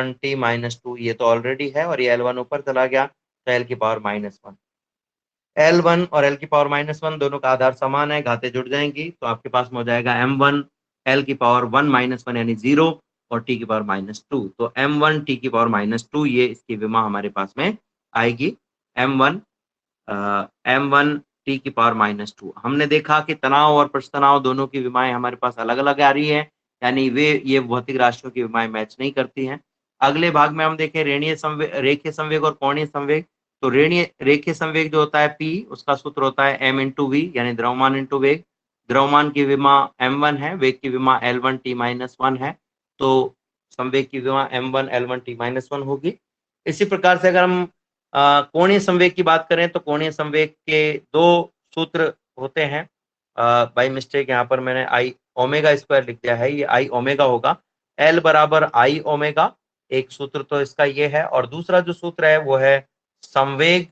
T minus two, ये तो already है और ये L1 ऊपर चला गया तो L की पावर -1। L1 और L की पावर -1 दोनों का आधार समान है, घातें जुड़ जाएंगी तो आपके पास में हो जाएगा M1 L की पावर 1 -1 यानी 0 और t की पावर -2। तो M1 t की पावर -2 ये इसकी विमा हमारे पास में आएगी। M1 t की पावर -2। हमने देखा कि तनाव और प्रश्न दोनों की विमाएं हमारे पास अलग अलग आ रही है, यानी ये भौतिक राशियों की विमाएं मैच नहीं करती हैं। अगले भाग में हम देखें रेखीय संवेग और कोणीय संवेग। तो रेखीय संवेग जो होता है P, उसका सूत्र होता है m इंटू वी, यानी द्रव्यमान इंटू वेग। द्रव्यमान की विमा m1 है, वेग की विमा L1 t-1 है, तो संवेग की विमा m1 L1 t-1 होगी। इसी प्रकार से अगर हम कोणीय संवेग की बात करें तो कोणीय संवेग के दो सूत्र होते हैं। बाई मिस्टेक यहाँ पर मैंने आई ओमेगा स्क्वायर लिख दिया है, ये आई ओमेगा होगा। L बराबर आई ओमेगा, एक सूत्र तो इसका ये है, और दूसरा जो सूत्र है वो है संवेग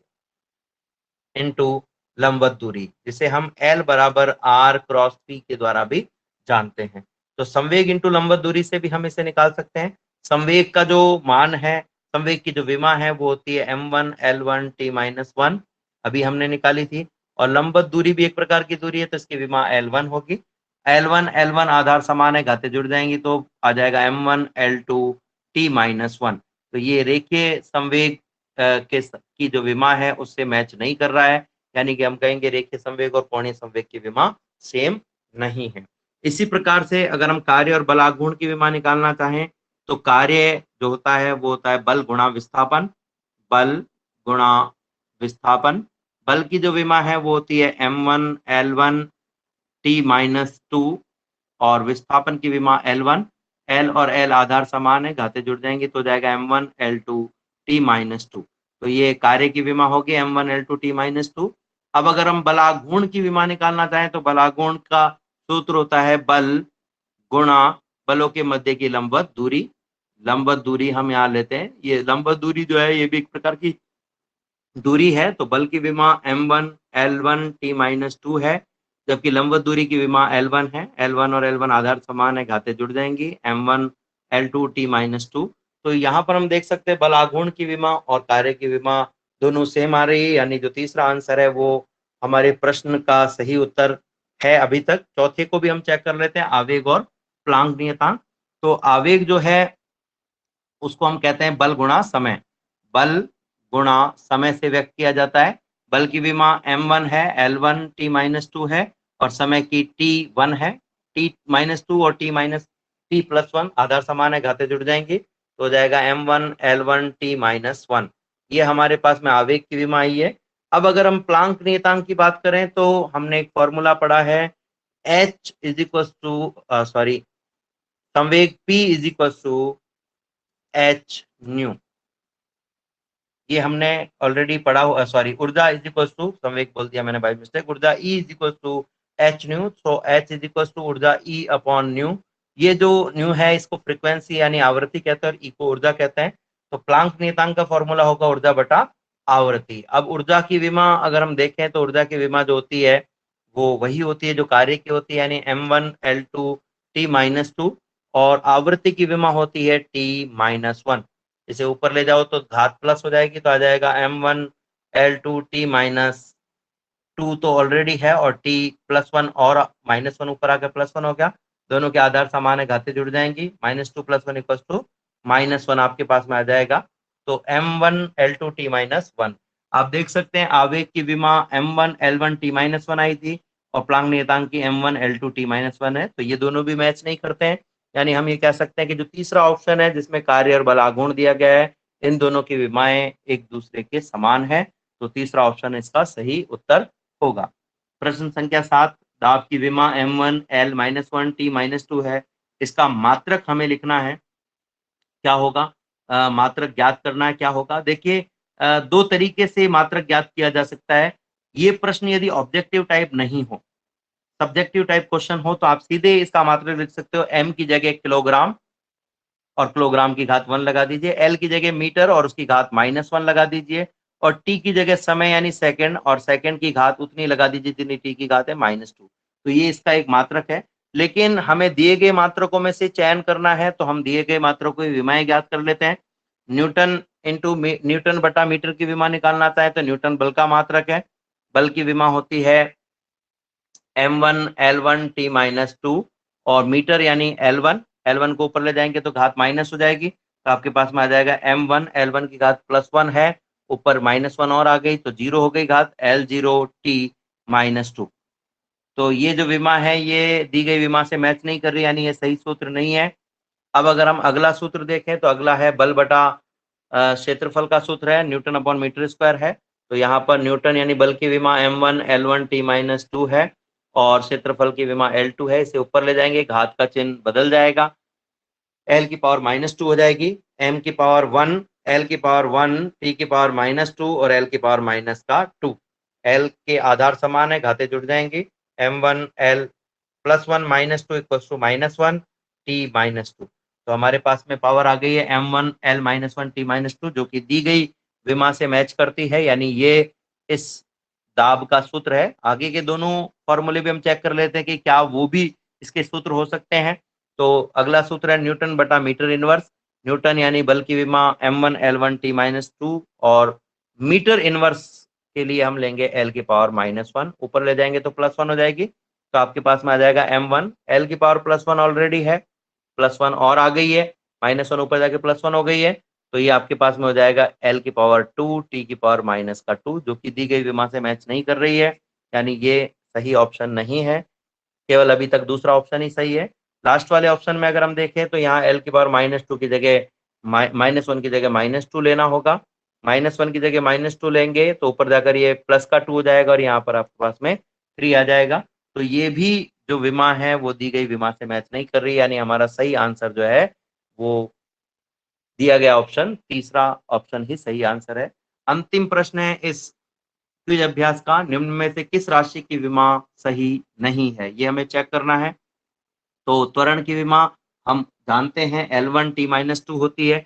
इंटू लंबवत दूरी, जिसे हम L बराबर R क्रॉस P के द्वारा भी जानते हैं। तो संवेग इंटू लंबवत दूरी से भी हम इसे निकाल सकते हैं। संवेग का जो मान है, संवेग की जो विमा है वो होती है M1 L1 t-1, अभी हमने निकाली थी। और लंबवत दूरी भी एक प्रकार की दूरी है तो इसकी विमा L1 होगी। L1 आधार समान है, घातें जुड़ जाएंगी तो आ जाएगा M1 L2 t-1। तो ये रेखीय संवेग की जो विमा है उससे मैच नहीं कर रहा है, यानी कि हम कहेंगे रेखीय संवेग और कोणीय संवेग की विमा सेम नहीं है। इसी प्रकार से अगर हम कार्य और बलाघूर्ण की विमा निकालना चाहें तो कार्य जो होता है वो होता है बल गुणा विस्थापन। बल गुणा विस्थापन, बल की जो विमा है वो होती है M1 L1 t-2 और विस्थापन की विमा L1। L और L आधार समान है, घातें जुड़ जाएंगी तो हो जाएगा M1 L2 t-2। तो ये कार्य की विमा होगी M1 L2 t-2। अब अगर हम बलाघूर्ण की विमा निकालना चाहें तो बलाघूर्ण का सूत्र होता है बल गुणा बलों के मध्य की लंबवत दूरी। लंबवत दूरी हम यहाँ लेते हैं, ये लंबवत दूरी जो है ये भी एक प्रकार की दूरी है, तो बल की विमा M1 L1 t-2 है, जबकि लंबवत दूरी की विमा L1 है। L1 और L1 आधार समान है, घातें जुड़ जाएंगी M1 L2 t-2। तो यहाँ पर हम देख सकते हैं बलाघूर्ण की विमा और कार्य की विमा दोनों सेम आ रही है, यानी जो तीसरा आंसर है वो हमारे प्रश्न का सही उत्तर है। अभी तक चौथे को भी हम चेक कर लेते हैं, आवेग और प्लांक नियतांक। तो आवेग जो है उसको हम कहते हैं बल गुणा समय। बल गुणा समय से व्यक्त किया जाता है। बल की विमा M1 है, L1 t-2 है और समय की t1 है। t-2 और t+1 आधार समान है, घातें जुड़ जाएंगी तो हो जाएगा M1 L1 t-1। ये हमारे पास में आवेग की विमा आई है। अब अगर हम प्लांक नियतांक की बात करें तो हमने एक फॉर्मूला पढ़ा है H इज इक्वल टू संवेग P is equal to H nu, ये हमने ऑलरेडी पढ़ा हुआ। ऊर्जा इज इक्वल टू, संवेग बोल दिया मैंने बाय मिस्टेक, ऊर्जा E is equal to H nu. So H is equal to ऊर्जा E अपॉन न्यू। ये जो न्यू है इसको फ्रीक्वेंसी यानी आवृत्ति कहते हैं और E को ऊर्जा कहते हैं। तो प्लांक नियतांक का फॉर्मूला होगा ऊर्जा बटा आवृत्ति। अब ऊर्जा की विमा अगर हम देखें तो ऊर्जा की विमा जो होती है वो वही होती है जो कार्य की होती है, यानी M1 L2 t-2, और आवृत्ति की विमा होती है t-1। इसे ऊपर ले जाओ तो घात प्लस हो जाएगी तो आ जाएगा M1 L2 t-2 तो ऑलरेडी है और t+1 और -1 ऊपर आकर +1 हो गया, दोनों के आधार समान है, घातें जुड़ जाएंगी। -2 + 1 = -1 आपके पास में आ जाएगा। तो M1 L2 t-1 आप देख सकते हैं आवेग की विमा M1 L1 t-1 आई थी और प्लांक नियतांक की M1 L2 t-1 है, तो ये दोनों भी मैच नहीं करते हैं। यानी हम ये कह सकते हैं कि जो तीसरा ऑप्शन है जिसमें कार्य और बलाघूर्ण दिया गया है इन दोनों की विमाएं एक दूसरे के समान है, तो तीसरा ऑप्शन इसका सही उत्तर होगा। प्रश्न संख्या 7, दाब की विमा M1 L-1 t-2 है, इसका मात्रक हमें लिखना है, क्या होगा? मात्रक ज्ञात करना है, क्या होगा? देखिए दो तरीके से मात्रक ज्ञात किया जा सकता है। ये प्रश्न यदि ऑब्जेक्टिव टाइप नहीं हो, सब्जेक्टिव टाइप क्वेश्चन हो तो आप सीधे इसका मात्रक लिख सकते हो, M की जगह किलोग्राम और किलोग्राम की घात 1 लगा दीजिए, L की जगह मीटर और उसकी घात -1 लगा दीजिए, और T की जगह समय यानी सेकंड और सेकंड की घात उतनी लगा दीजिए जितनी T की घात है -2। तो ये इसका एक मात्रक है। लेकिन हमें दिए गए मात्रकों में से चयन करना है, तो हम दिए गए मात्रकों की विमाएं ज्ञात कर लेते हैं। न्यूटन बटा मीटर की विमा निकालना आता है, तो न्यूटन बल का मात्रक है। बल की विमा होती है m1 l1 t माइनस 2, और मीटर यानी l1 को ऊपर ले जाएंगे तो घात माइनस हो जाएगी, तो आपके पास में आ जाएगा m1 l1 की घात +1 है, ऊपर -1 और आ गई तो 0 हो गई घात l0 t माइनस 2। तो ये जो विमा है ये दी गई विमा से मैच नहीं कर रही, यानी ये सही सूत्र नहीं है। अब अगर हम अगला सूत्र देखें तो अगला है बल बटा क्षेत्रफल का सूत्र है, न्यूटन अपॉन मीटर स्क्वायर है। तो यहाँ पर न्यूटन यानी बल की विमा m1 l1 t माइनस 2 है, और क्षेत्रफल की विमा l2 है। इसे ऊपर ले जाएंगे, घात का चिन्ह बदल जाएगा, l की पावर -2 हो जाएगी, m की पावर 1, l की पावर 1, t की पावर -2 और l की पावर -2। l के आधार समान है, घातें जुड़ जाएंगी, m1 l +1 -2 = -1 t -2। तो हमारे पास में पावर आ गई है m1 l -1 t -2, जो कि दी गई विमा से मैच करती है, यानी ये इस दाब का सूत्र है। आगे के दोनों फॉर्मूले भी हम चेक कर लेते हैं कि क्या वो भी इसके सूत्र हो सकते हैं। तो अगला सूत्र है न्यूटन बटा मीटर इनवर्स। न्यूटन यानी बल की विमा m1 l1 t -2, और मीटर इनवर्स के लिए हम लेंगे l की पावर -1, ऊपर ले जाएंगे तो +1 हो जाएगी, तो आपके पास में आ जाएगा m1 l की पावर +1 ऑलरेडी है, +1 और आ गई है, -1 ऊपर जाके +1 हो गई है, तो ये आपके पास में हो जाएगा l की पावर 2 t की पावर -2, जो कि दी गई विमा से मैच नहीं कर रही है, यानी ये सही ऑप्शन नहीं है। केवल अभी तक दूसरा ऑप्शन ही सही है। लास्ट वाले ऑप्शन में अगर हम देखें तो यहाँ l की पावर -2 की जगह -1 की जगह -2 लेना होगा, -1 की जगह -2 लेंगे तो ऊपर जाकर ये प्लस का 2 हो जाएगा, और यहाँ पर आपके पास में 3 आ जाएगा। तो ये भी जो विमा है वो दी गई विमा से मैच नहीं कर रही, यानी हमारा सही आंसर जो है वो दिया गया ऑप्शन तीसरा ऑप्शन ही सही आंसर है। अंतिम प्रश्न है इस क्विज अभ्यास का, निम्न में से किस राशि की विमा सही नहीं है, ये हमें चेक करना है। तो त्वरण की विमा हम जानते हैं l1 t -2 होती है।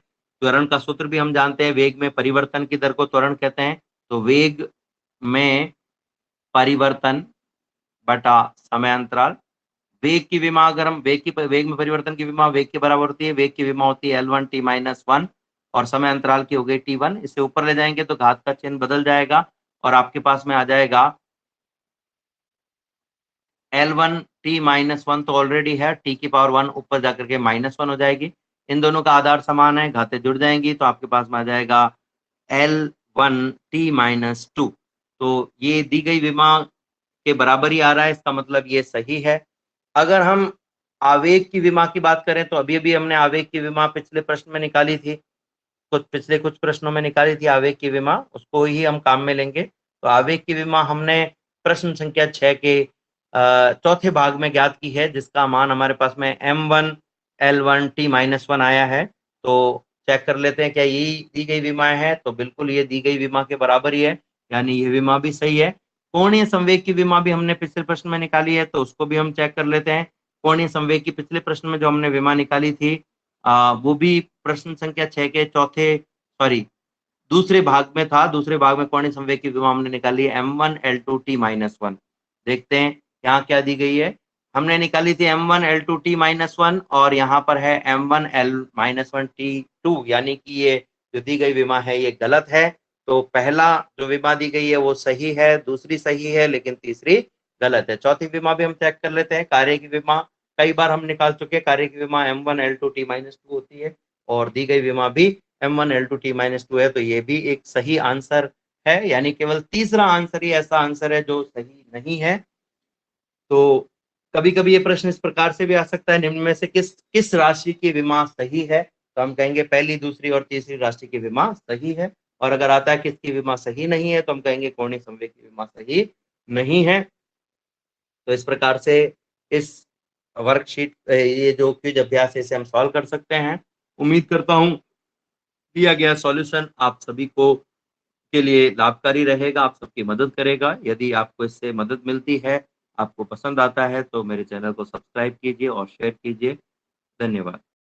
त्वरण का सूत्र भी हम जानते हैं, वेग में परिवर्तन की दर को त्वरण कहते हैं। तो वेग में परिवर्तन बटा समय अंतराल, वेग की विमा अगर हम वेग में परिवर्तन की विमा वेग के बराबर होती है, वेग की विमा होती है l1 t -1, और समय अंतराल की हो गई t1। इसे ऊपर ले जाएंगे तो घात का चिन्ह बदल जाएगा, और आपके पास में आ जाएगा l1 t -1 तो ऑलरेडी है, t की पावर 1 ऊपर जाकर के -1 हो जाएगी, इन दोनों का आधार समान है, घातें जुड़ जाएंगी, तो आपके पास में आ जाएगा l1 t -2। तो ये दी गई विमा के बराबर ही आ रहा है, इसका मतलब ये सही है। अगर हम आवेग की विमा की बात करें तो अभी हमने आवेग की विमा पिछले प्रश्न में निकाली थी, पिछले कुछ प्रश्नों में निकाली थी आवेग की विमा, उसको ही हम काम में लेंगे। तो आवेग की विमा हमने प्रश्न संख्या 6 के चौथे भाग में ज्ञात की है, जिसका मान हमारे पास में m1 l1 t -1 आया है। तो चेक कर लेते हैं क्या यही दी गई विमा है, तो बिल्कुल ये दी गई विमा के बराबर ही है, यानी ये विमा भी सही है। कोणीय संवेग की विमा भी हमने पिछले प्रश्न में निकाली है, तो उसको भी हम चेक कर लेते हैं। कोणीय संवेग की पिछले प्रश्न में जो हमने विमा निकाली थी वो भी प्रश्न संख्या 6 के दूसरे भाग में था। दूसरे भाग में कोणीय संवेग की विमा हमने निकाली है m1 l2 t -1। देखते हैं यहाँ क्या दी गई है। हमने निकाली थी m1 l2 t -1, और यहाँ पर है m1 l -1 t2, यानी कि ये जो दी गई विमा है ये गलत है। तो पहला जो विमा दी गई है वो सही है, दूसरी सही है, लेकिन तीसरी गलत है। चौथी विमा भी हम चेक कर लेते हैं। कार्य की विमा कई बार हम निकाल चुके हैं, कार्य की विमा m1 l2 t -2 होती है, और दी गई विमा भी m1 l2 t -2 है, तो ये भी एक सही आंसर है, यानी केवल तीसरा आंसर ही ऐसा आंसर है जो सही नहीं है। तो कभी कभी ये प्रश्न इस प्रकार से भी आ सकता है, निम्न में से किस राशि की विमा सही है, तो हम कहेंगे पहली, दूसरी और तीसरी राशि की विमा सही है। और अगर आता है किसकी विमा सही नहीं है, तो हम कहेंगे कोणीय संवेग की विमा सही नहीं है। तो इस प्रकार से इस वर्कशीट ये जो क्विज अभ्यास है इसे हम सॉल्व कर सकते हैं। उम्मीद करता हूँ दिया गया सॉल्यूशन आप सभी को के लिए लाभकारी रहेगा, आप सबकी मदद करेगा। यदि आपको इससे मदद मिलती है, आपको पसंद आता है, तो मेरे चैनल को सब्सक्राइब कीजिए और शेयर कीजिए। धन्यवाद।